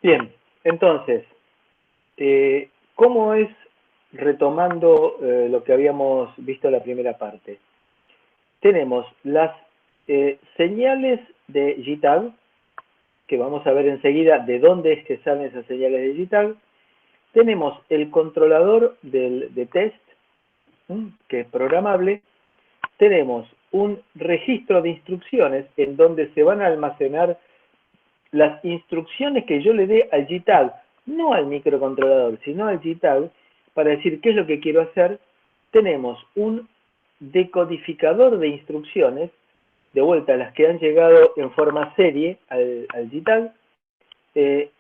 Bien, entonces, ¿cómo es, retomando lo que habíamos visto en la primera parte? Tenemos las señales de JTAG, que vamos a ver enseguida de dónde es que salen esas señales de JTAG. Tenemos el controlador de test, que es programable. Tenemos un registro de instrucciones en donde se van a almacenar las instrucciones que yo le dé al JTAG, no al microcontrolador, sino al JTAG, para decir qué es lo que quiero hacer. Tenemos un decodificador de instrucciones, de vuelta a las que han llegado en forma serie al JTAG,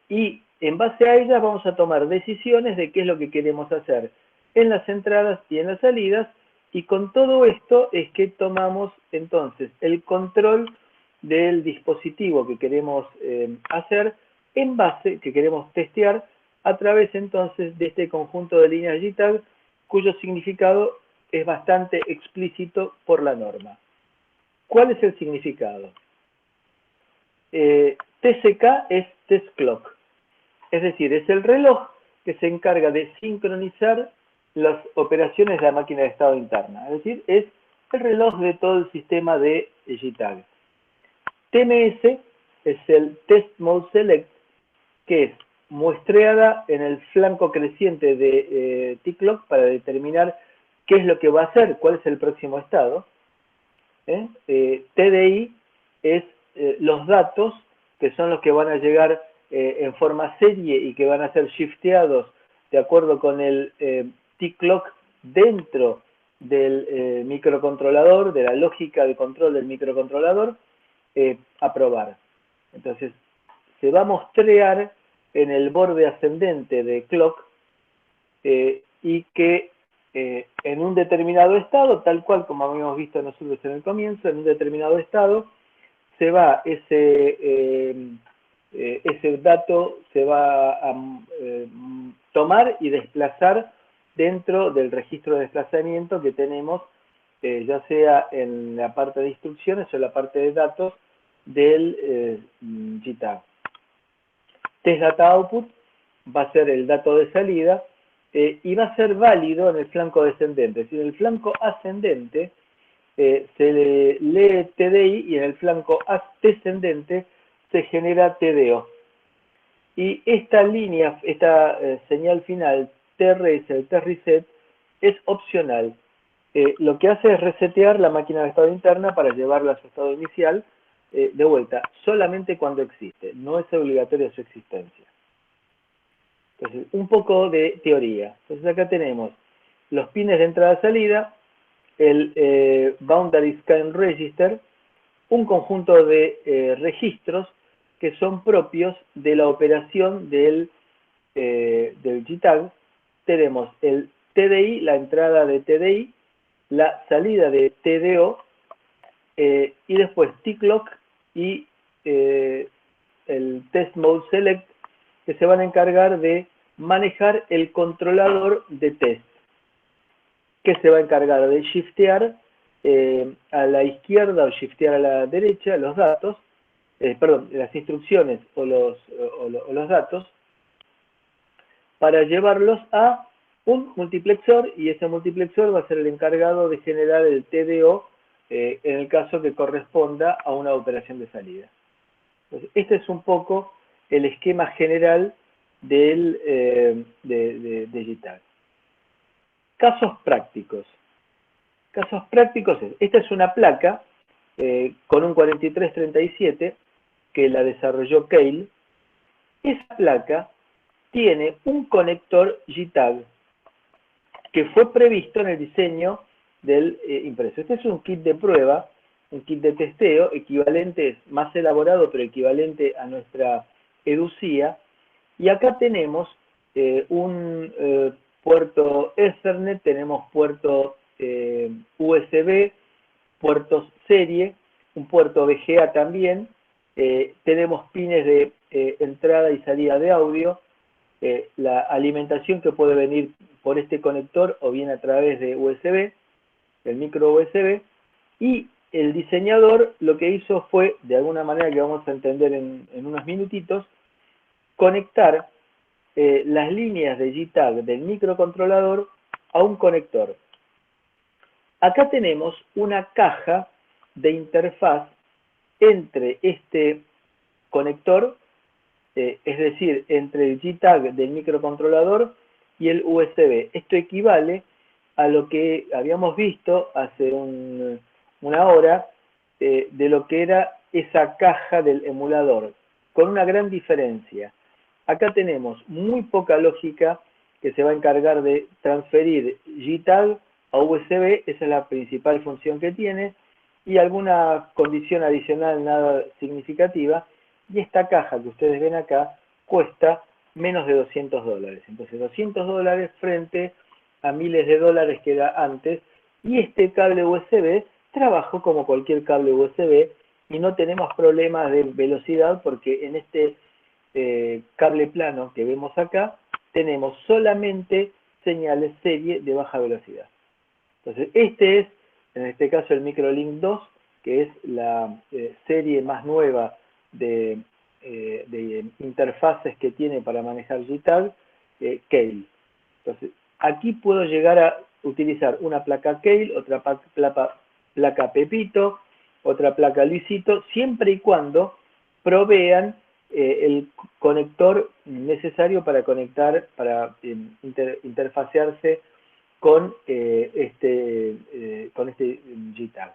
y en base a ellas vamos a tomar decisiones de qué es lo que queremos hacer en las entradas y en las salidas, y con todo esto es que tomamos entonces el control del dispositivo que queremos hacer en base, que queremos testear a través entonces de este conjunto de líneas JTAG, cuyo significado es bastante explícito por la norma. ¿Cuál es el significado? TCK es Test Clock, es decir, es el reloj que se encarga de sincronizar las operaciones de la máquina de estado interna, es decir, es el reloj de todo el sistema de JTAG. TMS es el Test Mode Select, que es muestreada en el flanco creciente de T-Clock para determinar qué es lo que va a hacer, cuál es el próximo estado. TDI es los datos que son los que van a llegar en forma serie y que van a ser shifteados de acuerdo con el T-Clock dentro del microcontrolador, de la lógica de control del microcontrolador, a probar. Entonces, se va a mostrear en el borde ascendente de clock y que en un determinado estado, tal cual como habíamos visto nosotros en el comienzo, en un determinado estado, se va ese dato se va a tomar y desplazar dentro del registro de desplazamiento que tenemos, ya sea en la parte de instrucciones o en la parte de datos del JTAG. Test Data Output va a ser el dato de salida y va a ser válido en el flanco descendente. Es decir, en el flanco ascendente se le lee TDI y en el flanco descendente se genera TDO. Y esta línea, esta señal final, TRS, el test reset, es opcional. Lo que hace es resetear la máquina de estado interna para llevarla a su estado inicial de vuelta, solamente cuando existe, no es obligatoria su existencia. Entonces, un poco de teoría. Entonces acá tenemos los pines de entrada-salida, el Boundary Scan Register, un conjunto de registros que son propios de la operación del JTAG. Tenemos el TDI, la entrada de TDI, la salida de TDO, y después T-Clock y el Test Mode Select, que se van a encargar de manejar el controlador de test, que se va a encargar de shiftear a la izquierda o shiftear a la derecha los datos, perdón, las instrucciones o los datos, para llevarlos a un multiplexor, y ese multiplexor va a ser el encargado de generar el TDO en el caso que corresponda a una operación de salida. Entonces, este es un poco el esquema general de JTAG. Casos prácticos. Casos prácticos es, esta es una placa con un 4337 que la desarrolló Keil. Esa placa tiene un conector JTAG que fue previsto en el diseño del impreso. Este es un kit de prueba, un kit de testeo, equivalente, es más elaborado, pero equivalente a nuestra EDUCIA. Y acá tenemos un puerto Ethernet, tenemos puerto USB, puertos serie, un puerto VGA también, tenemos pines de entrada y salida de audio, la alimentación que puede venir por este conector o bien a través de USB, el micro USB, y el diseñador lo que hizo fue, de alguna manera que vamos a entender en unos minutitos, conectar las líneas de JTAG del microcontrolador a un conector. Acá tenemos una caja de interfaz entre este conector, es decir, entre el JTAG del microcontrolador y el USB. Esto equivale a lo que habíamos visto hace una hora de lo que era esa caja del emulador, con una gran diferencia. Acá tenemos muy poca lógica que se va a encargar de transferir JTAG a USB, esa es la principal función que tiene, y alguna condición adicional nada significativa, y esta caja que ustedes ven acá cuesta menos de $200. Entonces $200 frente a miles de dólares que era antes, y este cable USB trabajó como cualquier cable USB y no tenemos problemas de velocidad porque en este cable plano que vemos acá tenemos solamente señales serie de baja velocidad. Entonces este es, en este caso, el MicroLink 2, que es la serie más nueva de interfaces que tiene para manejar JTAG, Keil. Entonces aquí puedo llegar a utilizar una placa Keil, otra placa Pepito, otra placa Luisito, siempre y cuando provean el conector necesario para conectar, para interfacearse con este JTAG.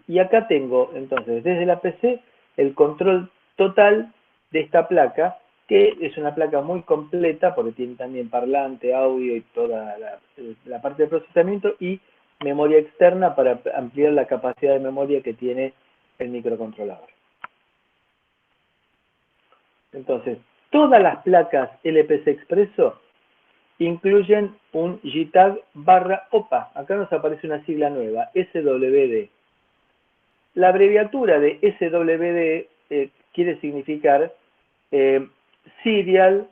Y acá tengo entonces desde la PC el control total de esta placa, que es una placa muy completa porque tiene también parlante, audio y toda la parte de procesamiento, y memoria externa para ampliar la capacidad de memoria que tiene el microcontrolador. Entonces, todas las placas LPC Expresso incluyen un JTAG/OPA. Acá nos aparece una sigla nueva, SWD. La abreviatura de SWD quiere significar Serial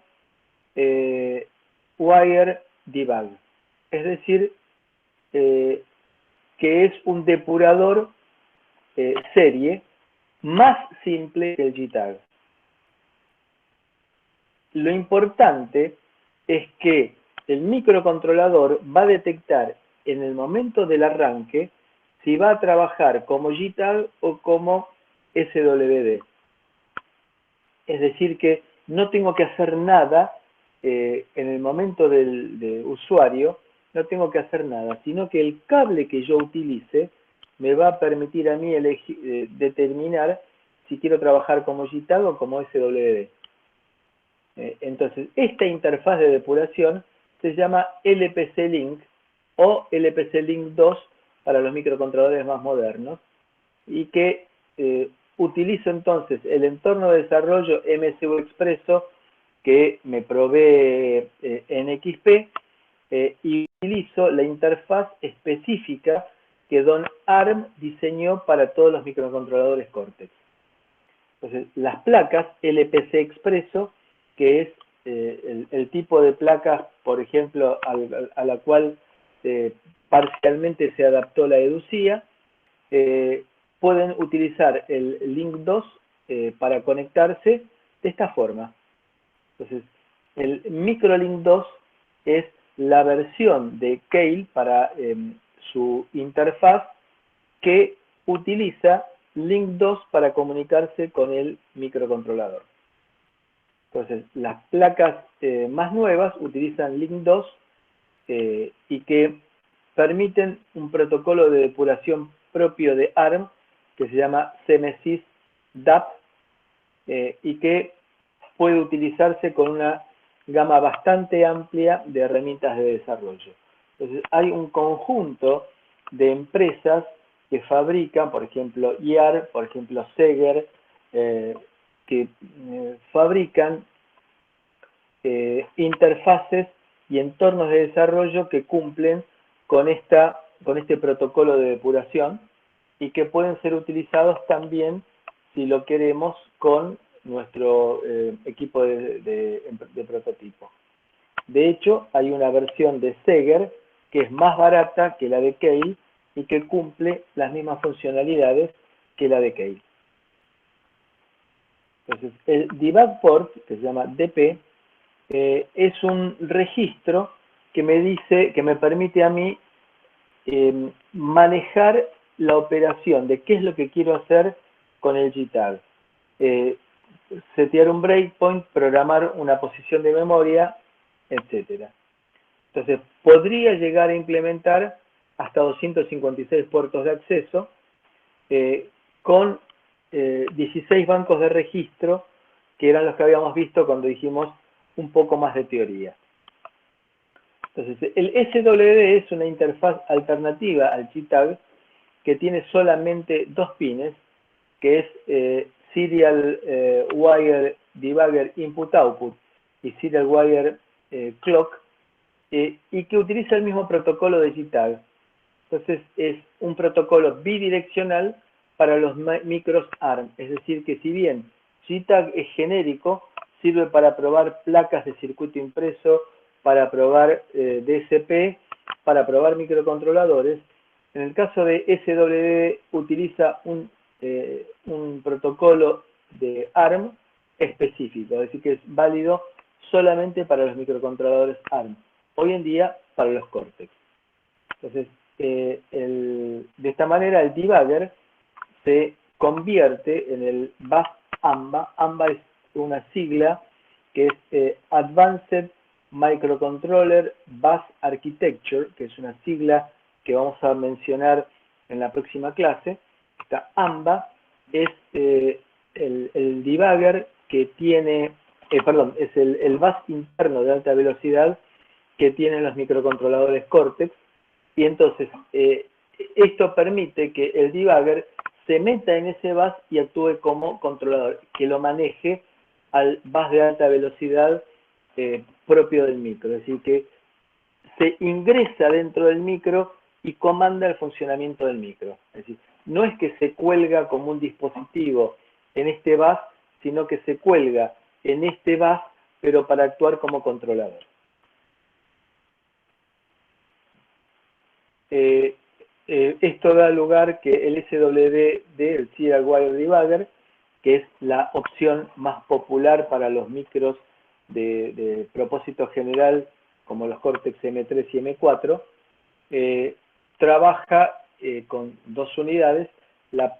Wire Debug. Es decir, que es un depurador serie más simple que el JTAG. Lo importante es que el microcontrolador va a detectar en el momento del arranque si va a trabajar como JTAG o como SWD. Es decir que no tengo que hacer nada en el momento del usuario, no tengo que hacer nada, sino que el cable que yo utilice me va a permitir a mí determinar si quiero trabajar como JTAG o como SWD. Entonces, esta interfaz de depuración se llama LPC Link o LPC Link 2 para los microcontroladores más modernos, y que utilizo entonces el entorno de desarrollo MSU Expresso que me provee NXP, y utilizo la interfaz específica que Don ARM diseñó para todos los microcontroladores Cortex. Entonces, las placas LPC Expresso, que es el tipo de placas, por ejemplo, a la cual parcialmente se adaptó la EDUCIA, pueden utilizar el Link 2 para conectarse de esta forma. Entonces, el MicroLink 2 es la versión de Keil para su interfaz que utiliza Link 2 para comunicarse con el microcontrolador. Entonces, las placas más nuevas utilizan Link 2 y que permiten un protocolo de depuración propio de ARM que se llama CMSIS DAP y que puede utilizarse con una gama bastante amplia de herramientas de desarrollo. Entonces, hay un conjunto de empresas que fabrican, por ejemplo, IAR, por ejemplo, Seger, que fabrican interfaces y entornos de desarrollo que cumplen con este protocolo de depuración y que pueden ser utilizados también, si lo queremos, con nuestro equipo de prototipo. De hecho, hay una versión de Seger que es más barata que la de Keil y que cumple las mismas funcionalidades que la de Keil. Entonces, el debug port, que se llama DP, es un registro que me dice, que me permite a mí manejar la operación de qué es lo que quiero hacer con el JTAG. Setear un breakpoint, programar una posición de memoria, etc. Entonces, podría llegar a implementar hasta 256 puertos de acceso con 16 bancos de registro, que eran los que habíamos visto cuando dijimos un poco más de teoría. Entonces, el SWD es una interfaz alternativa al JTAG que tiene solamente dos pines, que es Serial Wire Debugger Input Output y Serial Wire Clock, y que utiliza el mismo protocolo de JTAG. Entonces, es un protocolo bidireccional para los micros ARM, es decir, que si bien JTAG es genérico, sirve para probar placas de circuito impreso, para probar DSP, para probar microcontroladores. En el caso de SWD utiliza un protocolo de ARM específico, es decir, que es válido solamente para los microcontroladores ARM, hoy en día para los Cortex. Entonces, de esta manera el debugger se convierte en el bus AMBA. AMBA es una sigla que es Advanced Microcontroller Bus Architecture, que es una sigla que vamos a mencionar en la próxima clase. Esta AMBA es el debugger que tiene, es el bus interno de alta velocidad que tienen los microcontroladores Cortex, y entonces esto permite que el debugger se meta en ese bus y actúe como controlador, que lo maneje al bus de alta velocidad propio del micro, es decir, que se ingresa dentro del micro y comanda el funcionamiento del micro. Es decir, no es que se cuelga como un dispositivo en este bus, sino que se cuelga en este bus, pero para actuar como controlador. Esto da lugar que el SWD, el Serial Wire Debugger, que es la opción más popular para los micros de propósito general, como los Cortex M3 y M4, trabaja con dos unidades,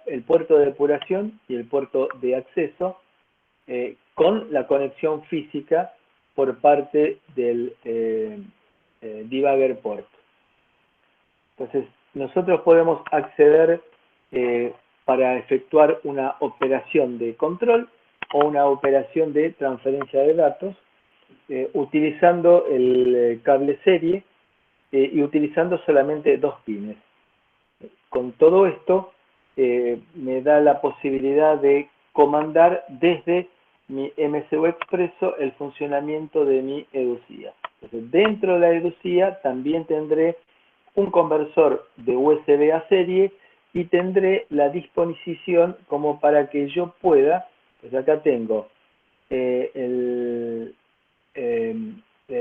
el puerto de depuración y el puerto de acceso, con la conexión física por parte del debugger port. Entonces, nosotros podemos acceder para efectuar una operación de control o una operación de transferencia de datos utilizando el cable serie y utilizando solamente dos pines. Con todo esto me da la posibilidad de comandar desde mi MCU Expresso el funcionamiento de mi EDUCIA. Entonces, dentro de la EDUCIA también tendré un conversor de USB a serie y tendré la disposición como para que yo pueda, pues acá tengo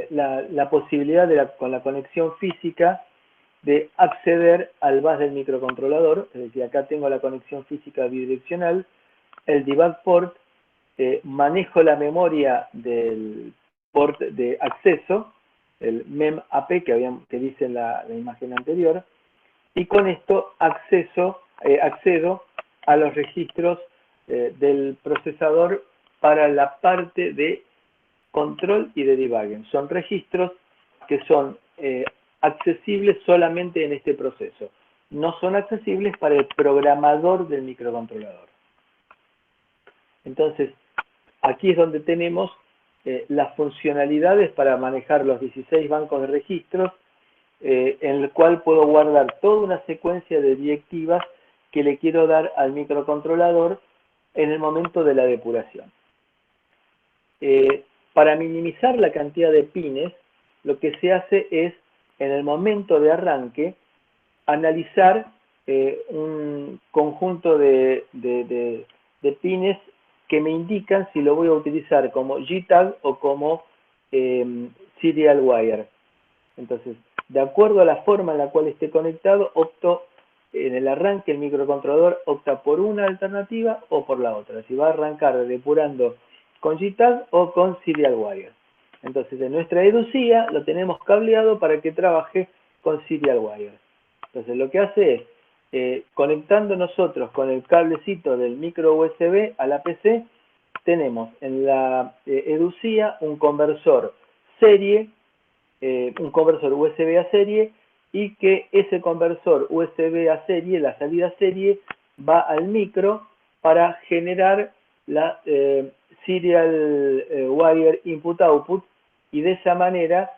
la posibilidad con la conexión física de acceder al bus del microcontrolador, es decir, acá tengo la conexión física bidireccional, el debug port, manejo la memoria del port de acceso, el MEMAP que dice en la imagen anterior, y con esto accedo a los registros del procesador para la parte de control y de debugging. Son registros que son accesibles solamente en este proceso. No son accesibles para el programador del microcontrolador. Entonces, aquí es donde tenemos las funcionalidades para manejar los 16 bancos de registros, en el cual puedo guardar toda una secuencia de directivas que le quiero dar al microcontrolador en el momento de la depuración. Para minimizar la cantidad de pines, lo que se hace es, en el momento de arranque, analizar un conjunto de pines que me indican si lo voy a utilizar como JTAG o como Serial Wire. Entonces, de acuerdo a la forma en la cual esté conectado, opto en el arranque el microcontrolador opta por una alternativa o por la otra, si va a arrancar depurando con JTAG o con Serial Wire. Entonces en nuestra EDUCIA lo tenemos cableado para que trabaje con Serial Wire. Entonces lo que hace es, conectando nosotros con el cablecito del micro USB a la PC, tenemos en la EDUCIA un conversor serie, un conversor USB a serie, y que ese conversor USB a serie, la salida serie, va al micro para generar la Serial Wire Input Output, y de esa manera,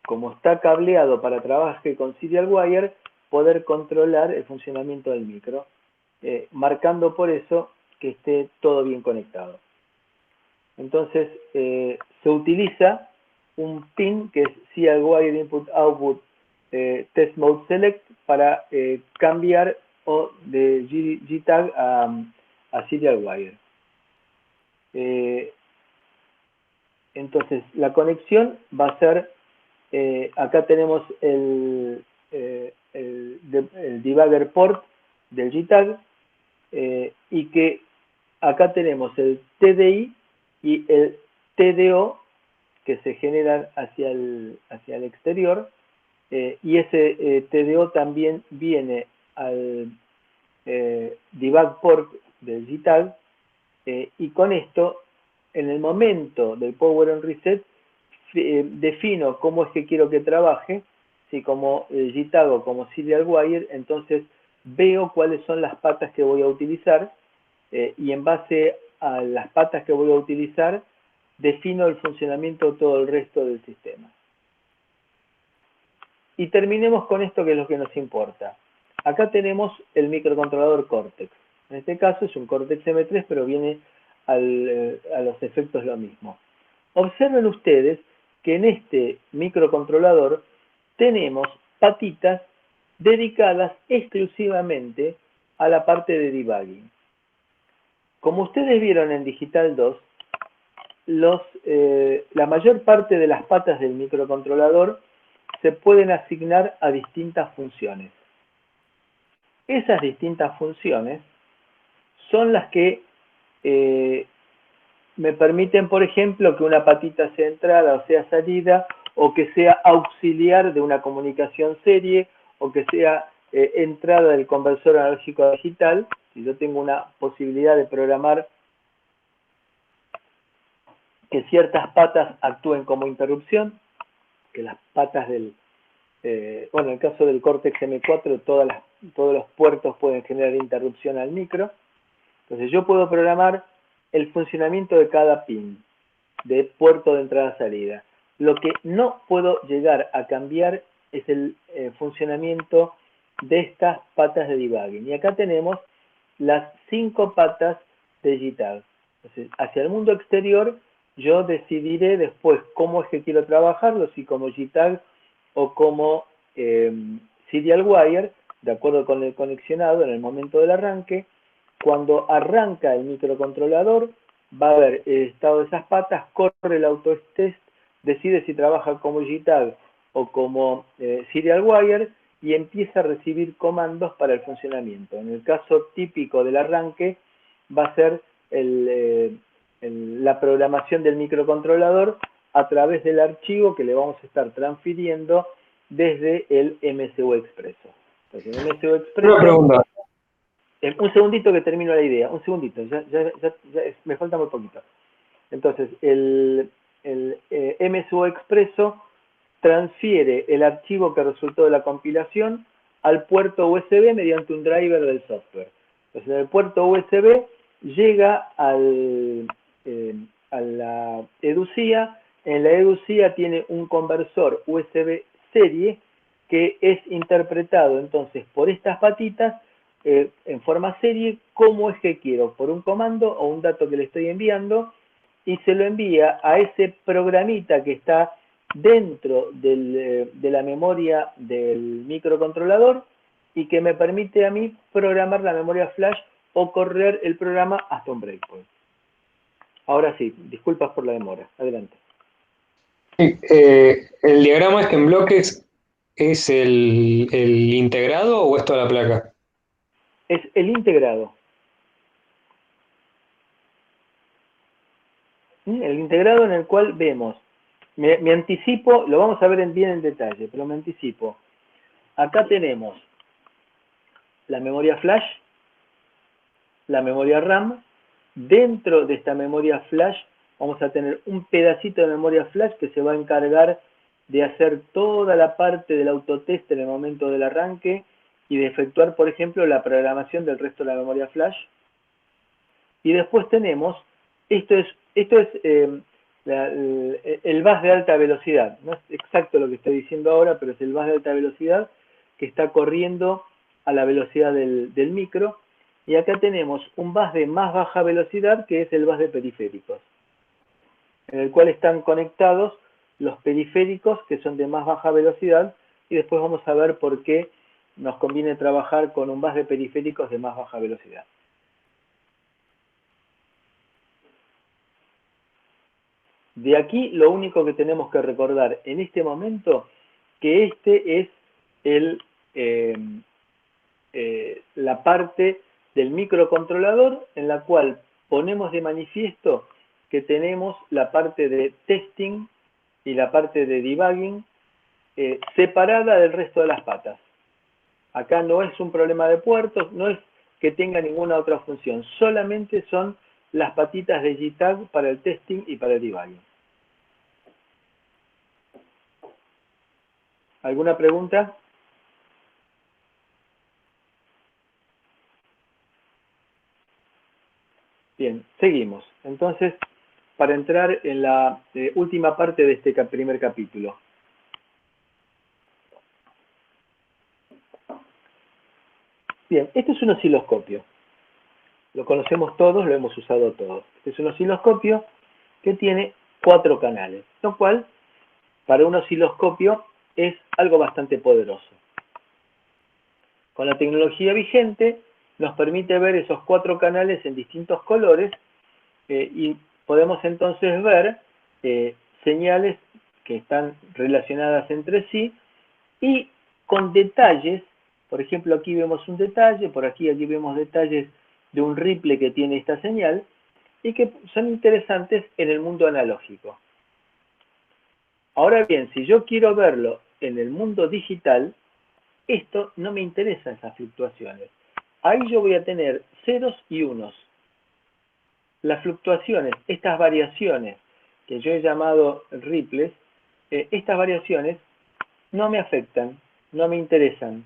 como está cableado para trabajar con Serial Wire, poder controlar el funcionamiento del micro, marcando por eso que esté todo bien conectado. Entonces, se utiliza un pin que es Serial Wire Input Output Test Mode Select para cambiar de JTAG a Serial Wire. Entonces, la conexión va a ser, acá tenemos el debugger port del JTAG, y que acá tenemos el TDI y el TDO que se generan hacia el exterior, y ese TDO también viene al debug port del JTAG, y con esto, en el momento del Power on Reset, defino cómo es que quiero que trabaje, si como JTAG o como Serial Wire. Entonces veo cuáles son las patas que voy a utilizar, y en base a las patas que voy a utilizar, defino el funcionamiento de todo el resto del sistema. Y terminemos con esto, que es lo que nos importa. Acá tenemos el microcontrolador Cortex. En este caso es un Cortex M3, pero viene a los efectos lo mismo. Observen ustedes que en este microcontrolador tenemos patitas dedicadas exclusivamente a la parte de debugging. Como ustedes vieron en Digital 2, la mayor parte de las patas del microcontrolador se pueden asignar a distintas funciones. Esas distintas funciones son las que me permiten, por ejemplo, que una patita sea entrada o sea salida, o que sea auxiliar de una comunicación serie, o que sea entrada del conversor analógico a digital. Si yo tengo una posibilidad de programar que ciertas patas actúen como interrupción, que las patas del, bueno, en el caso del Cortex M4, todos los puertos pueden generar interrupción al micro. Entonces yo puedo programar el funcionamiento de cada pin, de puerto de entrada-salida. Lo que no puedo llegar a cambiar es el funcionamiento de estas patas de debugging. Y acá tenemos las 5 patas de JTAG. Entonces, hacia el mundo exterior, yo decidiré después cómo es que quiero trabajarlo, si como JTAG o como Serial Wire, de acuerdo con el conexionado en el momento del arranque. Cuando arranca el microcontrolador, va a ver el estado de esas patas, corre el autotest, decide si trabaja como JTAG o como Serial Wire, y empieza a recibir comandos para el funcionamiento. En el caso típico del arranque, va a ser la programación del microcontrolador a través del archivo que le vamos a estar transfiriendo desde el MSU Expreso. Entonces, en MSU Expreso... Una pregunta. Un segundito que termino la idea, un segundito, ya me falta muy poquito. Entonces, el MSU Expreso transfiere el archivo que resultó de la compilación al puerto USB mediante un driver del software. Entonces, en el puerto USB llega a la EDUCIA. En la EDUCIA tiene un conversor USB serie que es interpretado entonces por estas patitas en forma serie, cómo es que quiero, por un comando o un dato que le estoy enviando, y se lo envía a ese programita que está dentro de la memoria del microcontrolador, y que me permite a mí programar la memoria flash o correr el programa hasta un breakpoint. Ahora sí, disculpas por la demora. Adelante. Sí, ¿el diagrama este en bloques es el integrado o es toda la placa? es el integrado. El integrado en el cual vemos, me anticipo, lo vamos a ver bien en detalle, pero me anticipo. Acá tenemos la memoria flash, la memoria RAM. Dentro de esta memoria flash vamos a tener un pedacito de memoria flash que se va a encargar de hacer toda la parte del autotest en el momento del arranque y de efectuar, por ejemplo, la programación del resto de la memoria flash. Y después tenemos, esto es el bus de alta velocidad. No es exacto lo que estoy diciendo ahora, pero es el bus de alta velocidad que está corriendo a la velocidad del micro. Y acá tenemos un bus de más baja velocidad, que es el bus de periféricos, en el cual están conectados los periféricos que son de más baja velocidad, y después vamos a ver por qué nos conviene trabajar con un bus de periféricos de más baja velocidad. De aquí lo único que tenemos que recordar en este momento, que este es la parte del microcontrolador en la cual ponemos de manifiesto que tenemos la parte de testing y la parte de debugging separada del resto de las patas. Acá no es un problema de puertos, no es que tenga ninguna otra función, solamente son las patitas de JTAG para el testing y para el debugging. ¿Alguna pregunta? Bien, seguimos. Entonces, para entrar en la última parte de este primer capítulo. Bien, este es un osciloscopio. Lo conocemos todos, lo hemos usado todos. Este es un osciloscopio que tiene 4 canales, lo cual para un osciloscopio es algo bastante poderoso. Con la tecnología vigente nos permite ver esos 4 canales en distintos colores y podemos entonces ver señales que están relacionadas entre sí y con detalles. Por ejemplo, aquí vemos un detalle, por aquí vemos detalles de un ripple que tiene esta señal y que son interesantes en el mundo analógico. Ahora bien, si yo quiero verlo en el mundo digital, esto no me interesa, esas fluctuaciones. Ahí yo voy a tener ceros y unos. Las fluctuaciones, estas variaciones que yo he llamado ripples, estas variaciones no me afectan, no me interesan.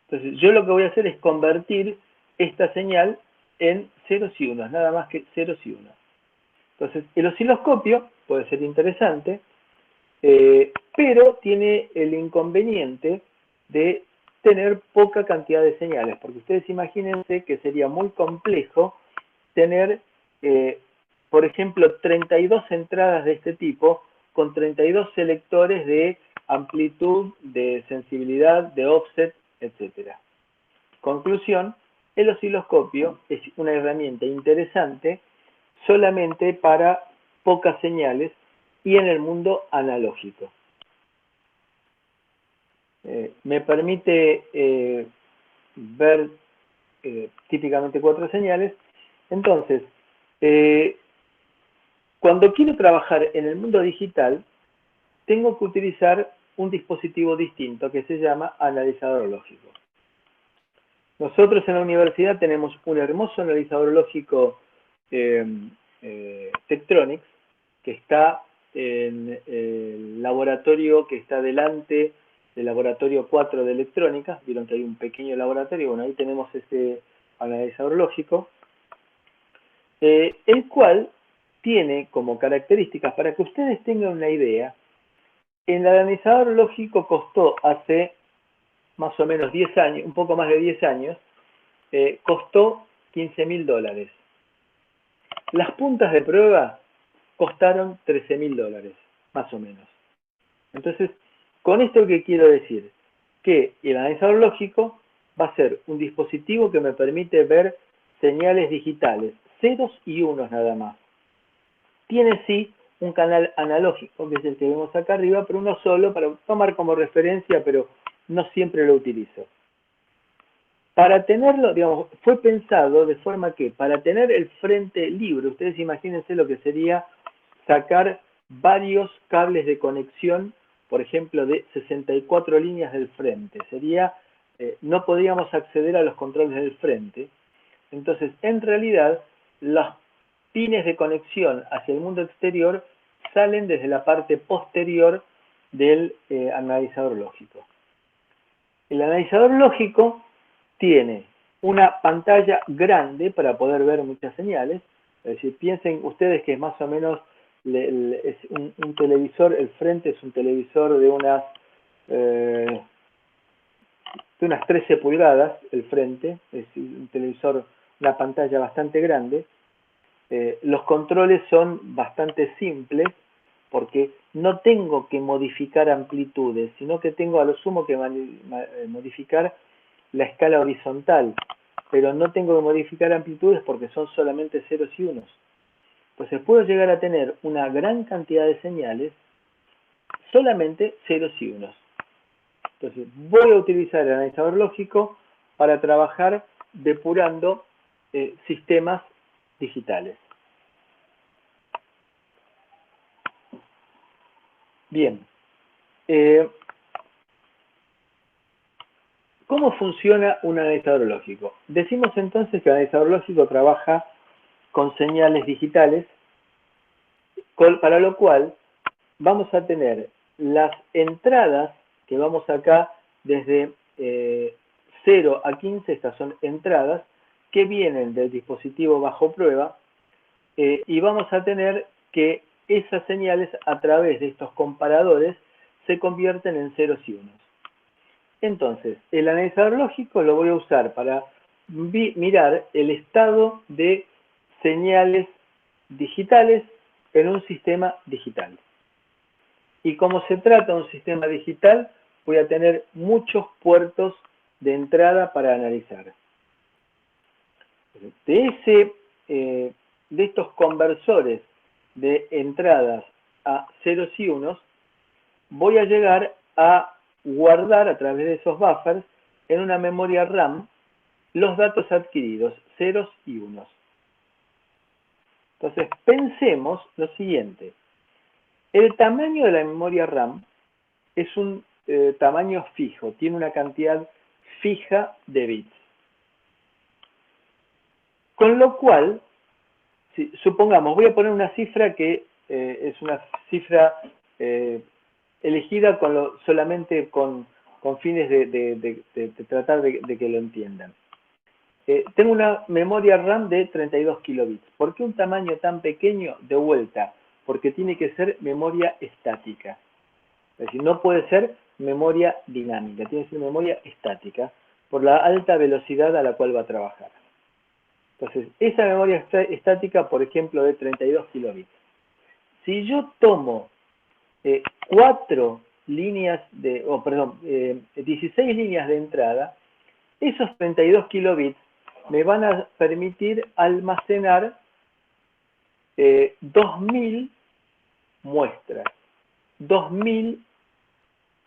Entonces yo lo que voy a hacer es convertir esta señal en ceros y unos, nada más que ceros y unos. Entonces el osciloscopio puede ser interesante, pero tiene el inconveniente de tener poca cantidad de señales, porque ustedes imagínense que sería muy complejo tener, por ejemplo, 32 entradas de este tipo con 32 selectores de amplitud, de sensibilidad, de offset, etc. Conclusión, el osciloscopio es una herramienta interesante solamente para pocas señales y en el mundo analógico. Me permite ver típicamente 4 señales. Entonces, cuando quiero trabajar en el mundo digital, tengo que utilizar un dispositivo distinto que se llama analizador lógico. Nosotros en la universidad tenemos un hermoso analizador lógico Tektronix, que está en el laboratorio que está delante del laboratorio 4 de electrónica. Vieron que hay un pequeño laboratorio, bueno, ahí tenemos este analizador lógico, el cual tiene como características, para que ustedes tengan una idea, el analizador lógico costó hace más o menos 10 años, un poco más de 10 años, costó $15.000. Las puntas de prueba costaron $13.000, más o menos. Entonces, con esto que quiero decir, que el analizador lógico va a ser un dispositivo que me permite ver señales digitales, ceros y unos nada más. Tiene sí un canal analógico, que es el que vemos acá arriba, pero uno solo para tomar como referencia, pero no siempre lo utilizo. para tenerlo, digamos, fue pensado de forma que para tener el frente libre, ustedes imagínense lo que sería sacar varios cables de conexión, por ejemplo, de 64 líneas del frente. Sería, no podríamos acceder a los controles del frente. Entonces, en realidad, los pines de conexión hacia el mundo exterior salen desde la parte posterior del analizador lógico. El analizador lógico tiene una pantalla grande para poder ver muchas señales. Es decir, piensen ustedes que es más o menos es un televisor, el frente es un televisor de unas 13 pulgadas, el frente, es un televisor, una pantalla bastante grande. Los controles son bastante simples porque no tengo que modificar amplitudes, sino que tengo a lo sumo que modificar la escala horizontal, pero no tengo que modificar amplitudes porque son solamente ceros y unos. Entonces puedo llegar a tener una gran cantidad de señales solamente ceros y unos. Entonces voy a utilizar el analizador lógico para trabajar depurando sistemas digitales. Bien. ¿Cómo funciona un analizador lógico? Decimos entonces que el analizador lógico trabaja con señales digitales, para lo cual vamos a tener las entradas que vamos acá desde 0 a 15, estas son entradas que vienen del dispositivo bajo prueba, y vamos a tener que esas señales a través de estos comparadores se convierten en ceros y unos. Entonces, el analizador lógico lo voy a usar para mirar el estado de señales digitales en un sistema digital. Y como se trata de un sistema digital, voy a tener muchos puertos de entrada para analizar. De estos conversores de entradas a ceros y unos, voy a llegar a guardar a través de esos buffers en una memoria RAM los datos adquiridos, ceros y unos. Entonces, pensemos lo siguiente. El tamaño de la memoria RAM es un tamaño fijo, tiene una cantidad fija de bits. Con lo cual, si, supongamos, voy a poner una cifra que es una cifra elegida solamente con fines de tratar de que lo entiendan. Tengo una memoria RAM de 32 kilobits. ¿Por qué un tamaño tan pequeño? De vuelta, porque tiene que ser memoria estática. Es decir, no puede ser memoria dinámica, tiene que ser memoria estática por la alta velocidad a la cual va a trabajar. Entonces, esa memoria estática, por ejemplo, de 32 kilobits. Si yo tomo 16 líneas de entrada, esos 32 kilobits me van a permitir almacenar 2000 muestras, 2000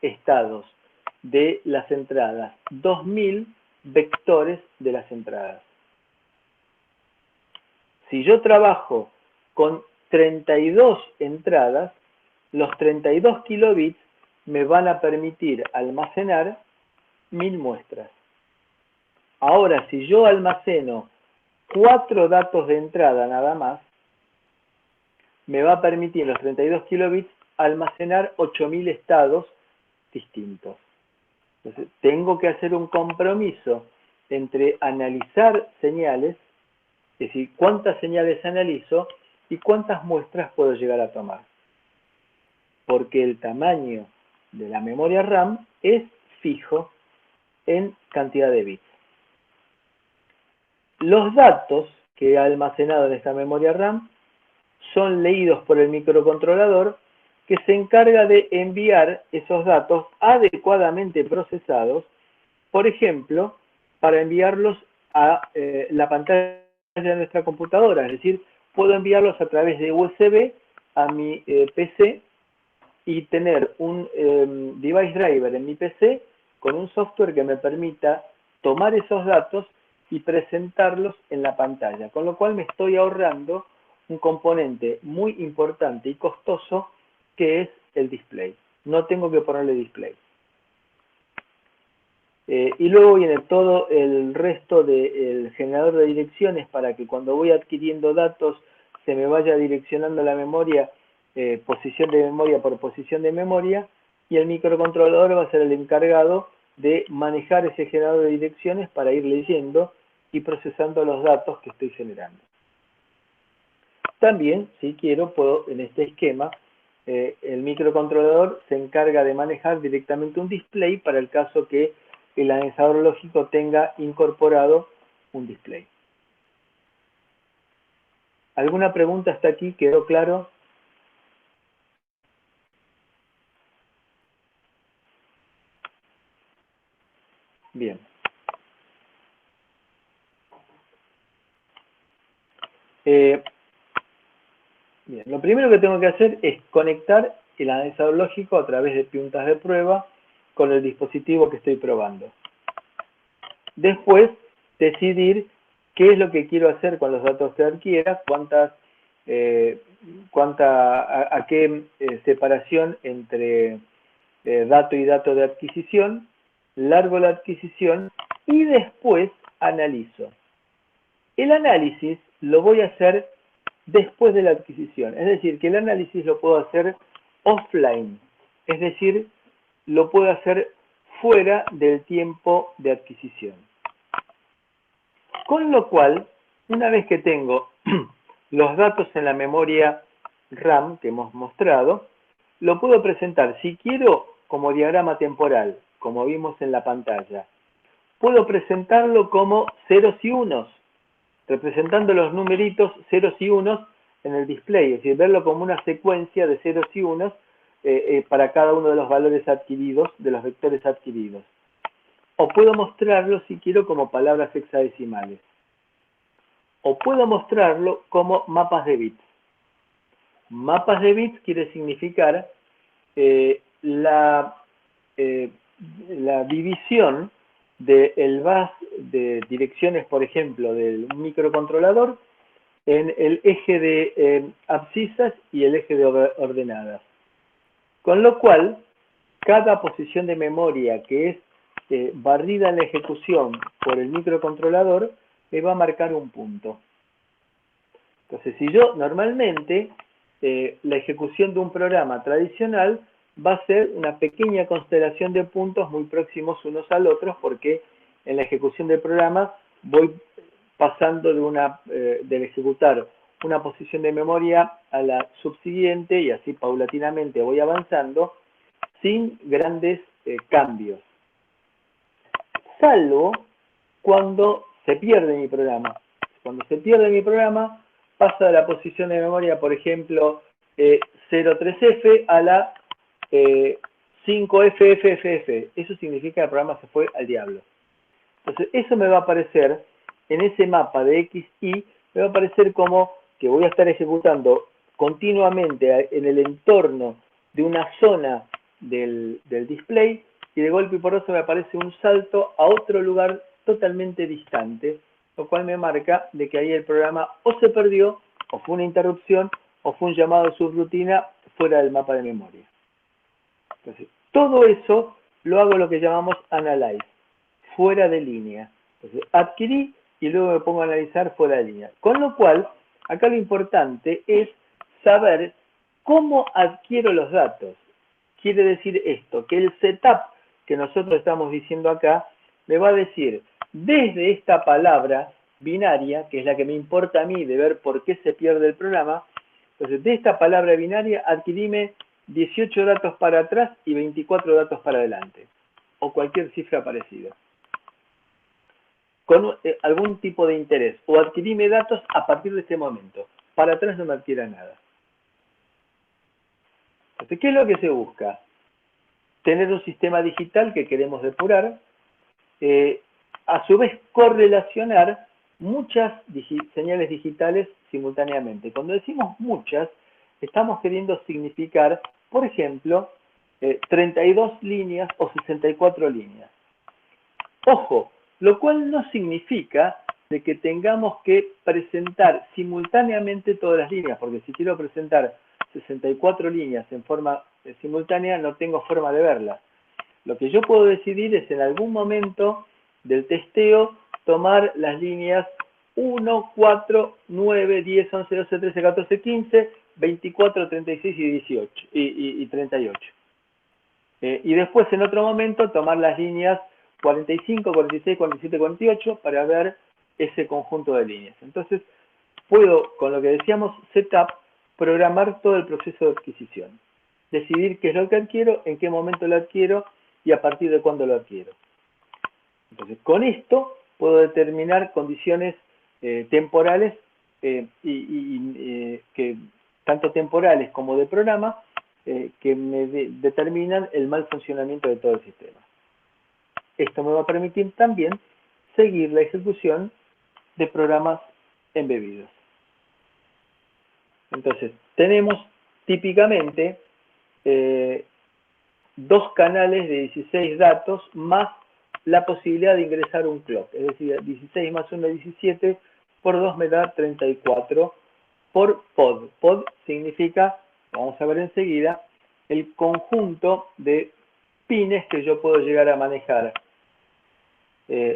estados de las entradas, 2000 vectores de las entradas. Si yo trabajo con 32 entradas, los 32 kilobits me van a permitir almacenar 1000 muestras. Ahora, si yo almaceno 4 datos de entrada nada más, me va a permitir los 32 kilobits almacenar 8000 estados distintos. Entonces, tengo que hacer un compromiso entre analizar señales, es decir, cuántas señales analizo y cuántas muestras puedo llegar a tomar. Porque el tamaño de la memoria RAM es fijo en cantidad de bits. Los datos que he almacenado en esta memoria RAM son leídos por el microcontrolador, que se encarga de enviar esos datos adecuadamente procesados, por ejemplo, para enviarlos a la pantalla de nuestra computadora. Es decir, puedo enviarlos a través de USB a mi PC y tener un device driver en mi PC con un software que me permita tomar esos datos y presentarlos en la pantalla, con lo cual me estoy ahorrando un componente muy importante y costoso que es el display. No tengo que ponerle display. Y luego viene todo el resto del generador de direcciones para que cuando voy adquiriendo datos se me vaya direccionando la memoria, posición de memoria por posición de memoria, y el microcontrolador va a ser el encargado de manejar ese generador de direcciones para ir leyendo y procesando los datos que estoy generando. También, si quiero, puedo en este esquema, el microcontrolador se encarga de manejar directamente un display para el caso que el analizador lógico tenga incorporado un display. ¿Alguna pregunta hasta aquí? ¿Quedó claro? Bien. Bien. Lo primero que tengo que hacer es conectar el analizador lógico a través de puntas de prueba con el dispositivo que estoy probando. Después, decidir qué es lo que quiero hacer con los datos que adquiera, a qué separación entre dato y dato de adquisición, largo la adquisición y después analizo. El análisis lo voy a hacer después de la adquisición, es decir, que el análisis lo puedo hacer offline, es decir, lo puedo hacer fuera del tiempo de adquisición. Con lo cual, una vez que tengo los datos en la memoria RAM que hemos mostrado, lo puedo presentar, si quiero, como diagrama temporal, como vimos en la pantalla. Puedo presentarlo como ceros y unos, representando los numeritos ceros y unos en el display, es decir, verlo como una secuencia de ceros y unos para cada uno de los valores adquiridos, de los vectores adquiridos. O puedo mostrarlo, si quiero, como palabras hexadecimales. O puedo mostrarlo como mapas de bits. Mapas de bits quiere significar la división del bus de direcciones, por ejemplo, del microcontrolador en el eje de abscisas y el eje de ordenadas. Con lo cual, cada posición de memoria que es barrida en la ejecución por el microcontrolador me va a marcar un punto. Entonces, si yo normalmente la ejecución de un programa tradicional va a ser una pequeña constelación de puntos muy próximos unos al otro, porque en la ejecución del programa voy pasando del ejecutar una posición de memoria a la subsiguiente y así paulatinamente voy avanzando sin grandes cambios. Salvo cuando se pierde mi programa. Cuando se pierde mi programa, pasa de la posición de memoria, por ejemplo, 03F a la 5FFFF. Eso significa que el programa se fue al diablo. Entonces, eso me va a aparecer en ese mapa de XY, me va a aparecer como que voy a estar ejecutando continuamente en el entorno de una zona del display, y de golpe y porrazo me aparece un salto a otro lugar totalmente distante, lo cual me marca de que ahí el programa o se perdió, o fue una interrupción, o fue un llamado a subrutina fuera del mapa de memoria. Entonces, todo eso lo hago lo que llamamos analyze, fuera de línea. Entonces, adquirí y luego me pongo a analizar fuera de línea. Con lo cual, acá lo importante es saber cómo adquiero los datos. Quiere decir esto, que el setup que nosotros estamos diciendo acá me va a decir, desde esta palabra binaria, que es la que me importa a mí de ver por qué se pierde el programa, entonces de esta palabra binaria adquirime 18 datos para atrás y 24 datos para adelante, o cualquier cifra parecida, con algún tipo de interés, o adquirime datos a partir de este momento, para atrás no me adquiera nada. Entonces, ¿qué es lo que se busca? Tener un sistema digital que queremos depurar, a su vez correlacionar muchas señales digitales simultáneamente. Cuando decimos muchas, estamos queriendo significar, por ejemplo, 32 líneas o 64 líneas. Ojo, lo cual no significa de que tengamos que presentar simultáneamente todas las líneas, porque si quiero presentar 64 líneas en forma simultánea, no tengo forma de verlas. Lo que yo puedo decidir es en algún momento del testeo tomar las líneas 1, 4, 9, 10, 11, 12, 13, 14, 15, 24, 36 y 18 y 38. Y después en otro momento tomar las líneas 45, 46, 47, 48 para ver ese conjunto de líneas. Entonces puedo, con lo que decíamos setup, programar todo el proceso de adquisición. Decidir qué es lo que adquiero, en qué momento lo adquiero y a partir de cuándo lo adquiero. Entonces con esto puedo determinar condiciones temporales que tanto temporales como de programa que me determinan el mal funcionamiento de todo el sistema. Esto me va a permitir también seguir la ejecución de programas embebidos. Entonces, tenemos típicamente dos canales de 16 datos más la posibilidad de ingresar un clock. Es decir, 16 más 1 es 17, por 2 me da 34 por pod. Pod significa, vamos a ver enseguida, el conjunto de pines que yo puedo llegar a manejar.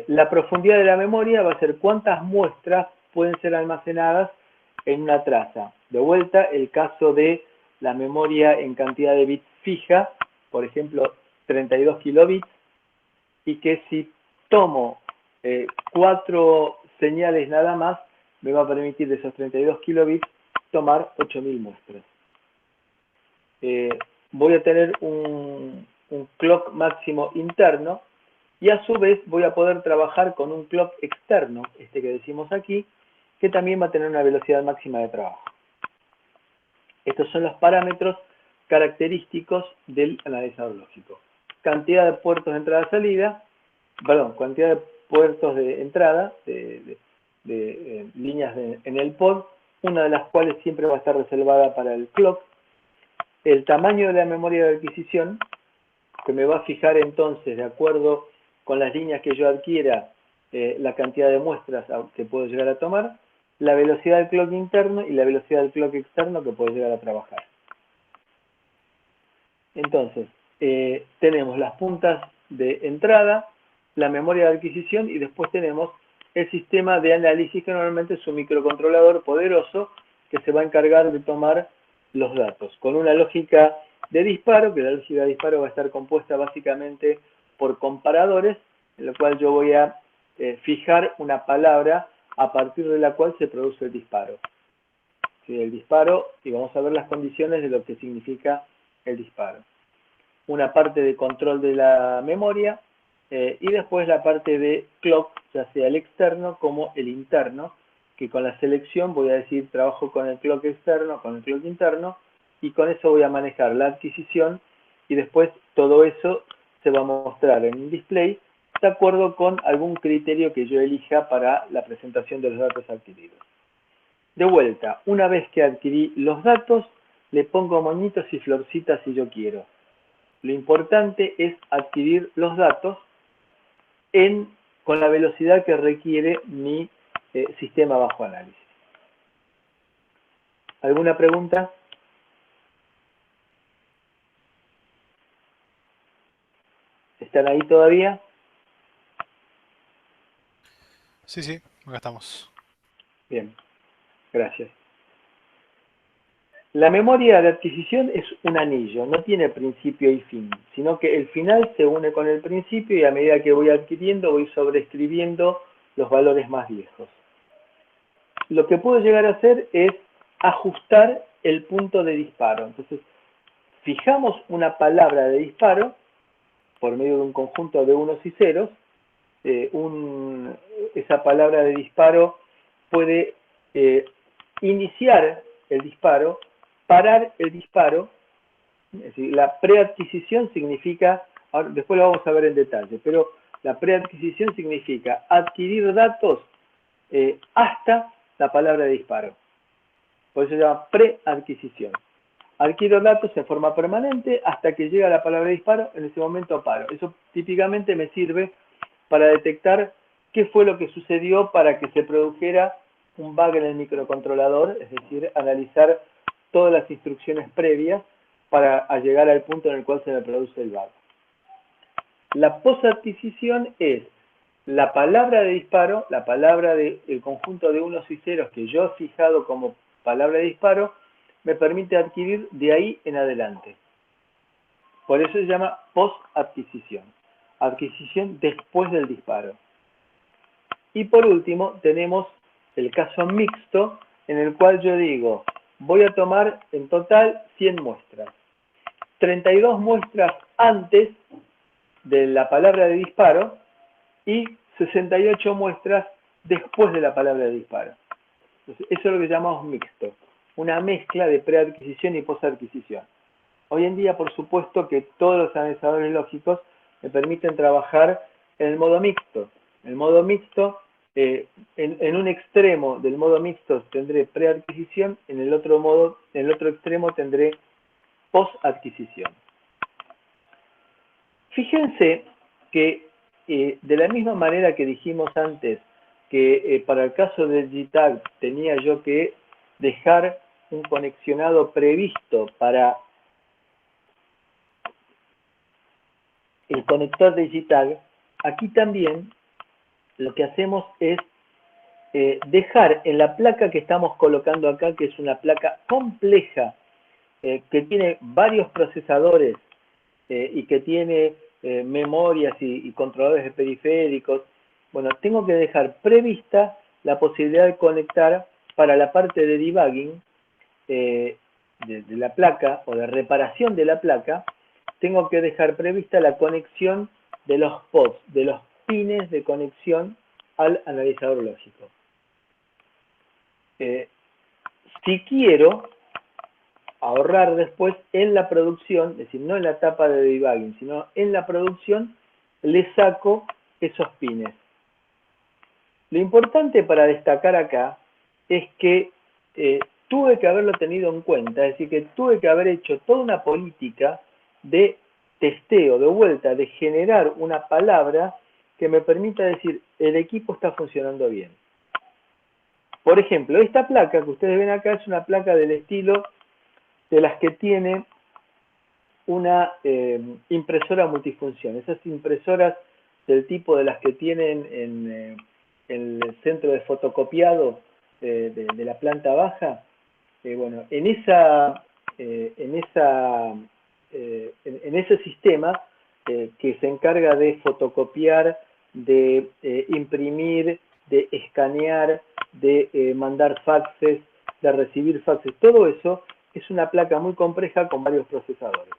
La profundidad de la memoria va a ser cuántas muestras pueden ser almacenadas en una traza. De vuelta, el caso de la memoria en cantidad de bits fija, por ejemplo, 32 kilobits, y que si tomo 4 señales nada más, me va a permitir de esos 32 kilobits tomar 8000 muestras. Voy a tener un clock máximo interno y a su vez voy a poder trabajar con un clock externo, este que decimos aquí, que también va a tener una velocidad máxima de trabajo. Estos son los parámetros característicos del analizador lógico. Cantidad de puertos de entrada-salida, perdón, cantidad de puertos de entrada, de líneas en el pod, una de las cuales siempre va a estar reservada para el clock. El tamaño de la memoria de adquisición, que me va a fijar entonces, de acuerdo con las líneas que yo adquiera, la cantidad de muestras que puedo llegar a tomar, la velocidad del clock interno y la velocidad del clock externo que puedo llegar a trabajar. Entonces, tenemos las puntas de entrada, la memoria de adquisición y después tenemos el sistema de análisis que normalmente es un microcontrolador poderoso que se va a encargar de tomar los datos con una lógica de disparo, que la lógica de disparo va a estar compuesta básicamente por comparadores, en lo cual yo voy a fijar una palabra a partir de la cual se produce el disparo. ¿Sí? El disparo, y vamos a ver las condiciones de lo que significa el disparo. Una parte de control de la memoria y después la parte de clock, ya sea el externo como el interno, que con la selección voy a decir trabajo con el clock externo, con el clock interno, y con eso voy a manejar la adquisición y después todo eso se va a mostrar en un display de acuerdo con algún criterio que yo elija para la presentación de los datos adquiridos. De vuelta, una vez que adquirí los datos, le pongo moñitos y florcitas si yo quiero. Lo importante es adquirir los datos con la velocidad que requiere mi sistema bajo análisis. ¿Alguna pregunta? ¿Están ahí todavía? Sí, sí, acá estamos. Bien, gracias. La memoria de adquisición es un anillo, no tiene principio y fin, sino que el final se une con el principio y a medida que voy adquiriendo voy sobreescribiendo los valores más viejos. Lo que puedo llegar a hacer es ajustar el punto de disparo. Entonces, fijamos una palabra de disparo por medio de un conjunto de unos y ceros. Esa palabra de disparo puede iniciar el disparo, parar el disparo. Es decir, la preadquisición significa, ahora, después lo vamos a ver en detalle, pero la preadquisición significa adquirir datos hasta la palabra de disparo. Por eso se llama preadquisición. Adquiero datos en forma permanente hasta que llega la palabra de disparo, en ese momento paro. Eso típicamente me sirve para detectar qué fue lo que sucedió para que se produjera un bug en el microcontrolador, es decir, analizar todas las instrucciones previas para llegar al punto en el cual se me produce el bug. La posadquisición es la palabra de disparo, la palabra del conjunto de unos y ceros que yo he fijado como palabra de disparo, me permite adquirir de ahí en adelante. Por eso se llama posadquisición. Adquisición después del disparo. Y por último tenemos el caso mixto, en el cual yo digo, voy a tomar en total 100 muestras. 32 muestras antes de la palabra de disparo y 68 muestras después de la palabra de disparo. Entonces, eso es lo que llamamos mixto, una mezcla de preadquisición y posadquisición. Hoy en día, por supuesto, que todos los analizadores lógicos me permiten trabajar en el modo mixto. El modo mixto, en un extremo del modo mixto tendré preadquisición, en el otro extremo tendré posadquisición. Fíjense que de la misma manera que dijimos antes que para el caso del JTAG tenía yo que dejar un conexionado previsto para el conector de JTAG, aquí también lo que hacemos es dejar en la placa que estamos colocando acá, que es una placa compleja, que tiene varios procesadores y que tiene memorias y controladores de periféricos. Bueno, tengo que dejar prevista la posibilidad de conectar para la parte de debugging de la placa o de reparación de la placa. Tengo que dejar prevista la conexión de los pods, de los pines de conexión al analizador lógico. Si quiero ahorrar después en la producción, es decir, no en la etapa de debugging, sino en la producción, le saco esos pines. Lo importante para destacar acá es que tuve que haberlo tenido en cuenta, es decir, que tuve que haber hecho toda una política de testeo, de vuelta, de generar una palabra que me permita decir, el equipo está funcionando bien. Por ejemplo, esta placa que ustedes ven acá es una placa del estilo de las que tiene una impresora multifunción. Esas impresoras del tipo de las que tienen en el centro de fotocopiado de la planta baja. Bueno, en ese sistema que se encarga de fotocopiar, de imprimir, de escanear, de mandar faxes, de recibir faxes, todo eso es una placa muy compleja con varios procesadores.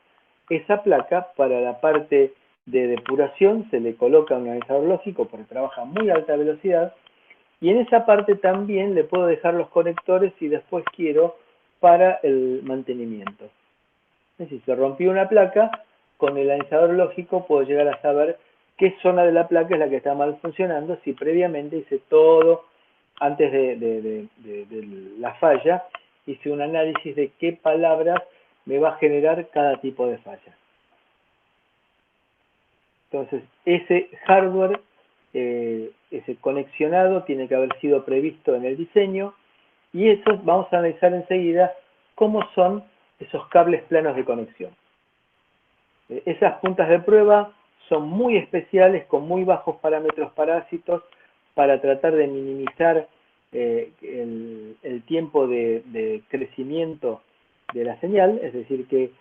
Esa placa, para la parte de depuración, se le coloca un analizador lógico porque trabaja a muy alta velocidad, y en esa parte también le puedo dejar los conectores si después quiero para el mantenimiento. Es decir, si se rompió una placa, con el analizador lógico puedo llegar a saber qué zona de la placa es la que está mal funcionando, si previamente hice todo antes de la falla, hice un análisis de qué palabras me va a generar cada tipo de falla. Entonces, ese hardware, ese conexionado, tiene que haber sido previsto en el diseño, y eso vamos a analizar enseguida cómo son esos cables planos de conexión. Esas puntas de prueba son muy especiales, con muy bajos parámetros parásitos, para tratar de minimizar el tiempo de crecimiento de la señal, es decir, que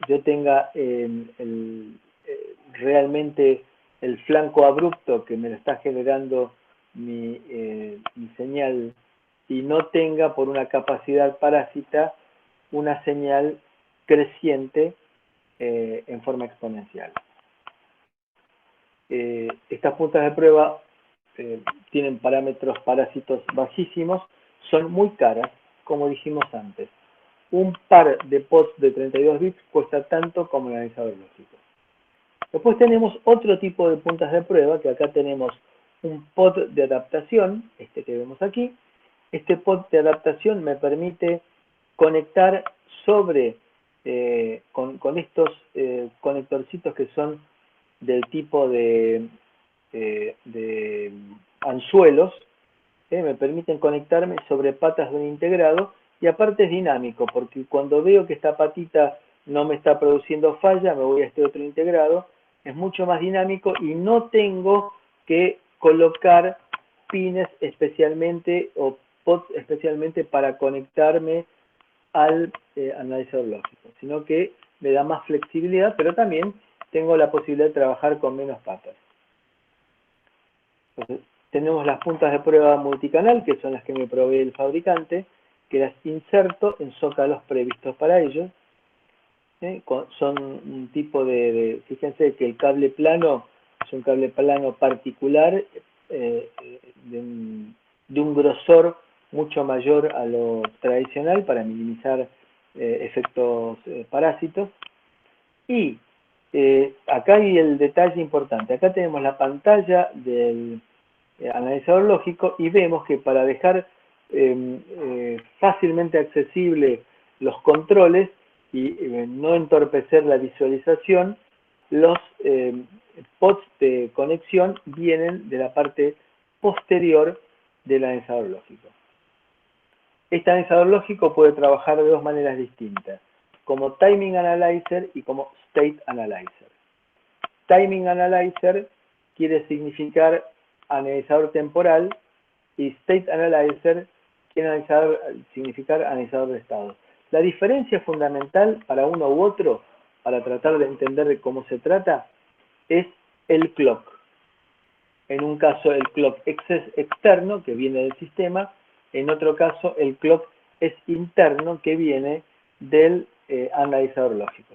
yo tenga realmente el flanco abrupto que me lo está generando mi señal, y no tenga por una capacidad parásita una señal creciente en forma exponencial. Estas puntas de prueba tienen parámetros parásitos bajísimos, son muy caras, como dijimos antes. Un par de pods de 32 bits cuesta tanto como el analizador lógico. Después tenemos otro tipo de puntas de prueba, que acá tenemos un pod de adaptación, este que vemos aquí. Este pod de adaptación me permite conectar sobre, con estos conectorcitos que son del tipo de anzuelos, me permiten conectarme sobre patas de un integrado, y aparte es dinámico, porque cuando veo que esta patita no me está produciendo falla, me voy a este otro integrado, es mucho más dinámico y no tengo que colocar pines especialmente o pods especialmente para conectarme al analizador lógico, sino que me da más flexibilidad, pero también tengo la posibilidad de trabajar con menos patas. Entonces, tenemos las puntas de prueba multicanal, que son las que me provee el fabricante, que las inserto en zócalos previstos para ellos. Son un tipo fíjense que el cable plano es un cable plano particular de un grosor mucho mayor a lo tradicional para minimizar efectos parásitos. Y acá hay el detalle importante. Acá tenemos la pantalla del analizador lógico y vemos que para dejar fácilmente accesible los controles y no entorpecer la visualización, los pods de conexión vienen de la parte posterior del analizador lógico. Este analizador lógico puede trabajar de dos maneras distintas, como Timing Analyzer y como State Analyzer. Timing Analyzer quiere significar analizador temporal y State Analyzer quiere significar analizador de estado. La diferencia fundamental para uno u otro, para tratar de entender de cómo se trata, es el clock. En un caso el clock es externo, que viene del sistema, en otro caso el clock es interno, que viene del analizador lógico.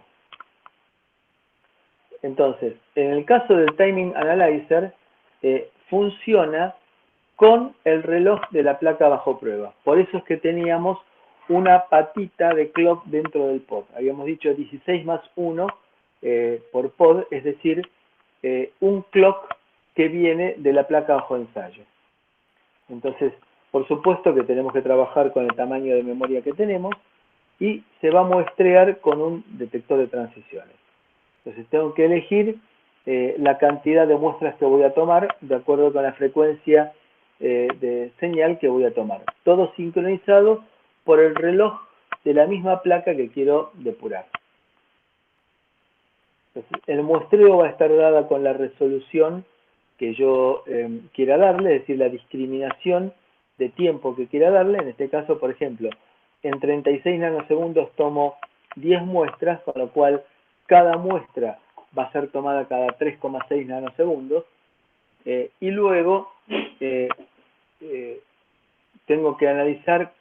Entonces, en el caso del Timing Analyzer, funciona con el reloj de la placa bajo prueba. Por eso es que teníamos una patita de clock dentro del pod. Habíamos dicho 16 más 1 por pod, es decir, un clock que viene de la placa bajo ensayo. Entonces, por supuesto que tenemos que trabajar con el tamaño de memoria que tenemos y se va a muestrear con un detector de transiciones. Entonces tengo que elegir la cantidad de muestras que voy a tomar de acuerdo con la frecuencia de señal que voy a tomar. Todo sincronizado por el reloj de la misma placa que quiero depurar. Entonces, el muestreo va a estar dada con la resolución que yo quiera darle, es decir, la discriminación de tiempo que quiera darle. En este caso, por ejemplo, en 36 nanosegundos tomo 10 muestras, con lo cual cada muestra va a ser tomada cada 3,6 nanosegundos, y luego tengo que analizar,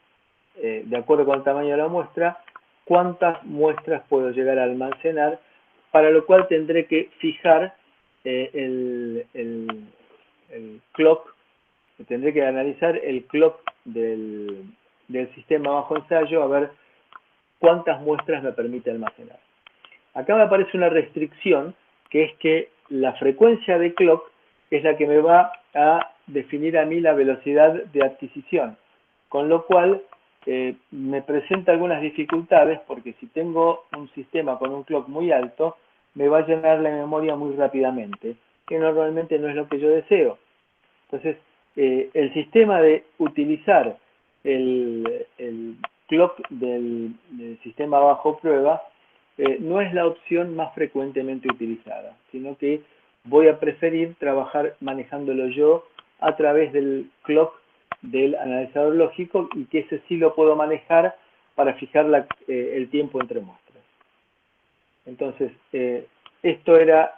de acuerdo con el tamaño de la muestra, cuántas muestras puedo llegar a almacenar, para lo cual tendré que fijar el clock, tendré que analizar el clock del sistema bajo ensayo, a ver cuántas muestras me permite almacenar. Acá me aparece una restricción, que es que la frecuencia de clock es la que me va a definir a mí la velocidad de adquisición, con lo cual me presenta algunas dificultades, porque si tengo un sistema con un clock muy alto, me va a llenar la memoria muy rápidamente, que normalmente no es lo que yo deseo. Entonces, el sistema de utilizar el clock del sistema bajo prueba no es la opción más frecuentemente utilizada, sino que voy a preferir trabajar manejándolo yo a través del clock del analizador lógico, y que ese sí lo puedo manejar para fijar el tiempo entre muestras. Entonces, esto era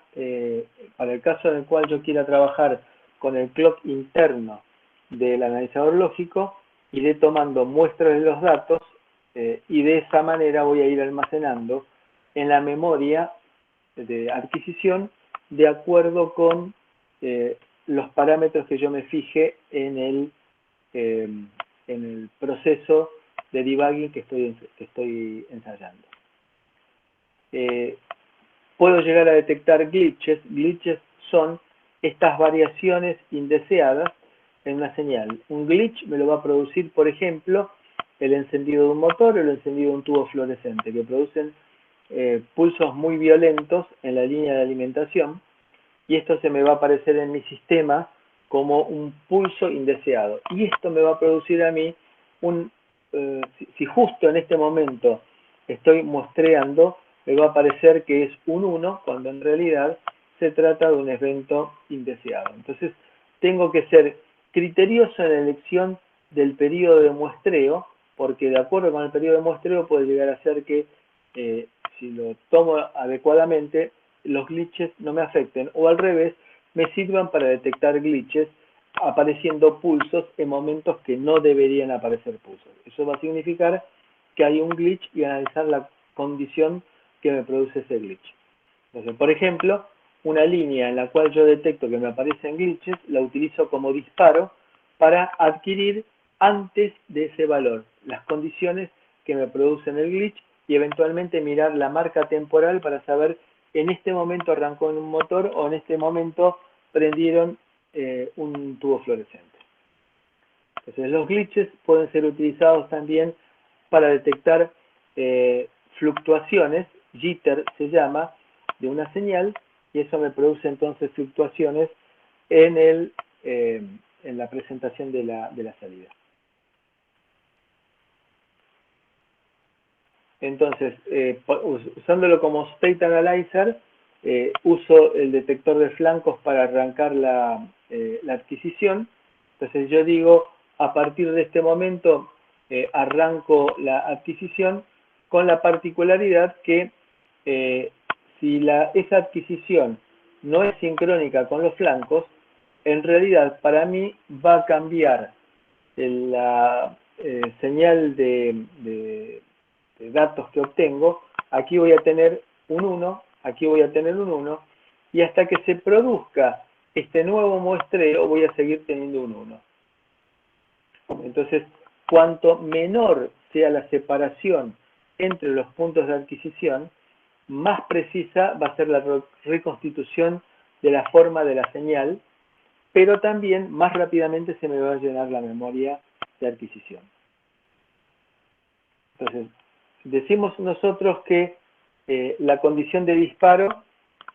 para el caso en el cual yo quiera trabajar con el clock interno del analizador lógico, iré tomando muestras de los datos y de esa manera voy a ir almacenando en la memoria de adquisición de acuerdo con los parámetros que yo me fije en el proceso de debugging que estoy ensayando. Puedo llegar a detectar glitches. Glitches son estas variaciones indeseadas en una señal. Un glitch me lo va a producir, por ejemplo, el encendido de un motor o el encendido de un tubo fluorescente, que producen pulsos muy violentos en la línea de alimentación, y esto se me va a aparecer en mi sistema como un pulso indeseado. Y esto me va a producir a mí si justo en este momento estoy muestreando, me va a parecer que es un 1, cuando en realidad se trata de un evento indeseado. Entonces, tengo que ser criterioso en la elección del periodo de muestreo, porque de acuerdo con el periodo de muestreo puede llegar a ser que si lo tomo adecuadamente, los glitches no me afecten, o al revés, me sirvan para detectar glitches apareciendo pulsos en momentos que no deberían aparecer pulsos. Eso va a significar que hay un glitch y analizar la condición que me produce ese glitch. Entonces, por ejemplo, una línea en la cual yo detecto que me aparecen glitches, la utilizo como disparo para adquirir antes de ese valor las condiciones que me producen el glitch y eventualmente mirar la marca temporal para saber en este momento arrancó en un motor o en este momento prendieron un tubo fluorescente. Entonces, los glitches pueden ser utilizados también para detectar fluctuaciones, jitter se llama, de una señal, y eso me produce entonces fluctuaciones en la presentación de la salida. Entonces, usándolo como State Analyzer, uso el detector de flancos para arrancar la adquisición. Entonces yo digo, a partir de este momento arranco la adquisición con la particularidad que si esa adquisición no es sincrónica con los flancos, en realidad para mí va a cambiar la señal de datos que obtengo. Aquí voy a tener un 1, aquí voy a tener un 1, y hasta que se produzca este nuevo muestreo voy a seguir teniendo un 1. Entonces, cuanto menor sea la separación entre los puntos de adquisición, más precisa va a ser la reconstitución de la forma de la señal, pero también más rápidamente se me va a llenar la memoria de adquisición. Entonces, decimos nosotros que la condición de disparo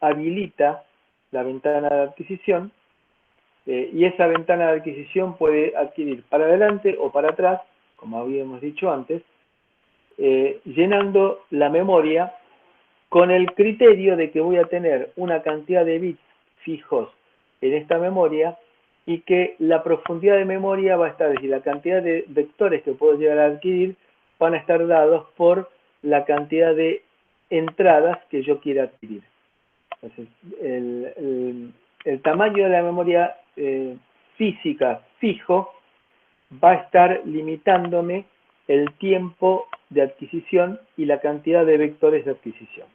habilita la ventana de adquisición y esa ventana de adquisición puede adquirir para adelante o para atrás, como habíamos dicho antes, llenando la memoria con el criterio de que voy a tener una cantidad de bits fijos en esta memoria y que la profundidad de memoria va a estar, es decir, la cantidad de vectores que puedo llegar a adquirir van a estar dados por la cantidad de entradas que yo quiera adquirir. Entonces, el tamaño de la memoria física fijo va a estar limitándome el tiempo de adquisición y la cantidad de vectores de adquisición.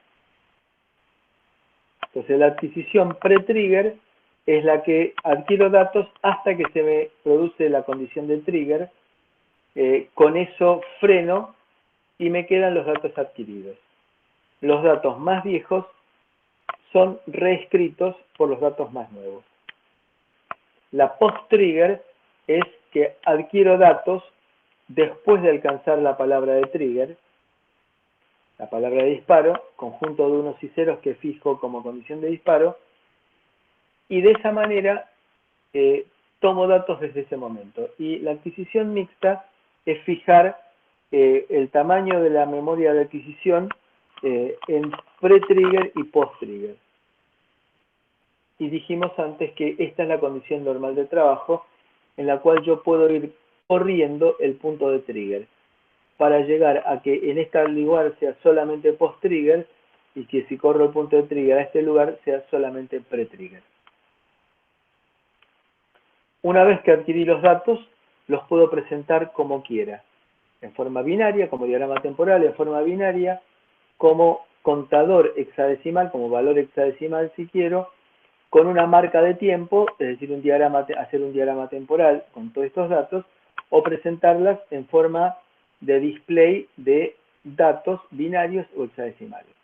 Entonces, la adquisición pre-trigger es la que adquiero datos hasta que se me produce la condición de trigger. Con eso freno y me quedan los datos adquiridos. Los datos más viejos son reescritos por los datos más nuevos. La post-trigger es que adquiero datos después de alcanzar la palabra de trigger, la palabra de disparo, conjunto de unos y ceros que fijo como condición de disparo, y de esa manera tomo datos desde ese momento. Y la adquisición mixta es fijar el tamaño de la memoria de adquisición en pre-trigger y post-trigger. Y dijimos antes que esta es la condición normal de trabajo en la cual yo puedo ir corriendo el punto de trigger para llegar a que en este lugar sea solamente post-trigger y que si corro el punto de trigger a este lugar sea solamente pre-trigger. Una vez que adquirí los datos, los puedo presentar como quiera, en forma binaria, como diagrama temporal, en forma binaria, como contador hexadecimal, como valor hexadecimal si quiero, con una marca de tiempo, es decir, hacer un diagrama temporal con todos estos datos, o presentarlas en forma de display de datos binarios o hexadecimales.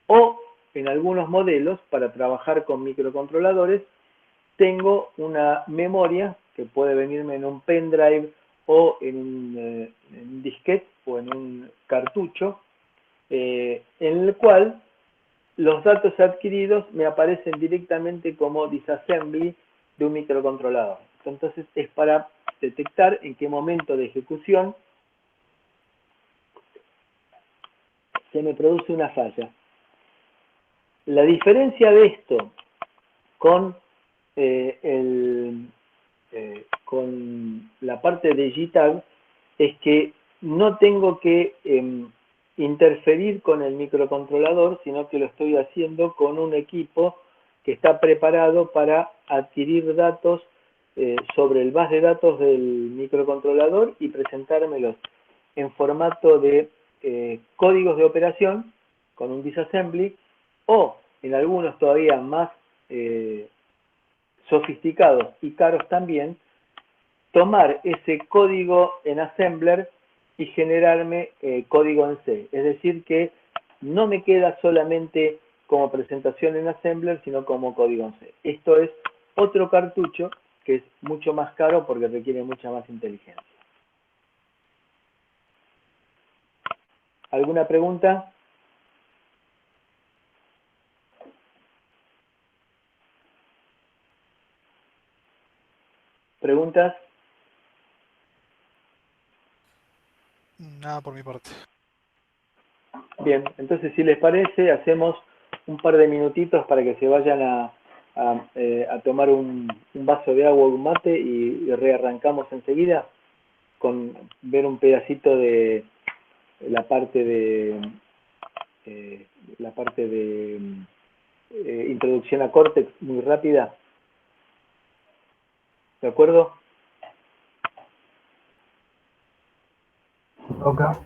O en algunos modelos, para trabajar con microcontroladores, tengo una memoria que puede venirme en un pendrive o en un disquete o en un cartucho, en el cual los datos adquiridos me aparecen directamente como disassembly de un microcontrolador. Entonces es para detectar en qué momento de ejecución se me produce una falla. La diferencia de esto con, con la parte digital es que no tengo que interferir con el microcontrolador, sino que lo estoy haciendo con un equipo que está preparado para adquirir datos sobre el base de datos del microcontrolador y presentármelos en formato de códigos de operación con un disassembly, o en algunos todavía más sofisticados y caros también, tomar ese código en assembler y generarme código en C. Es decir que no me queda solamente como presentación en assembler, sino como código en C. Esto es otro cartucho que es mucho más caro porque requiere mucha más inteligencia. ¿Alguna pregunta? ¿Preguntas? Nada por mi parte. Bien, entonces si les parece, hacemos un par de minutitos para que se vayan a tomar un vaso de agua o un mate y rearrancamos enseguida con ver un pedacito de la parte de introducción a Cortex muy rápida. ¿De acuerdo? Toca.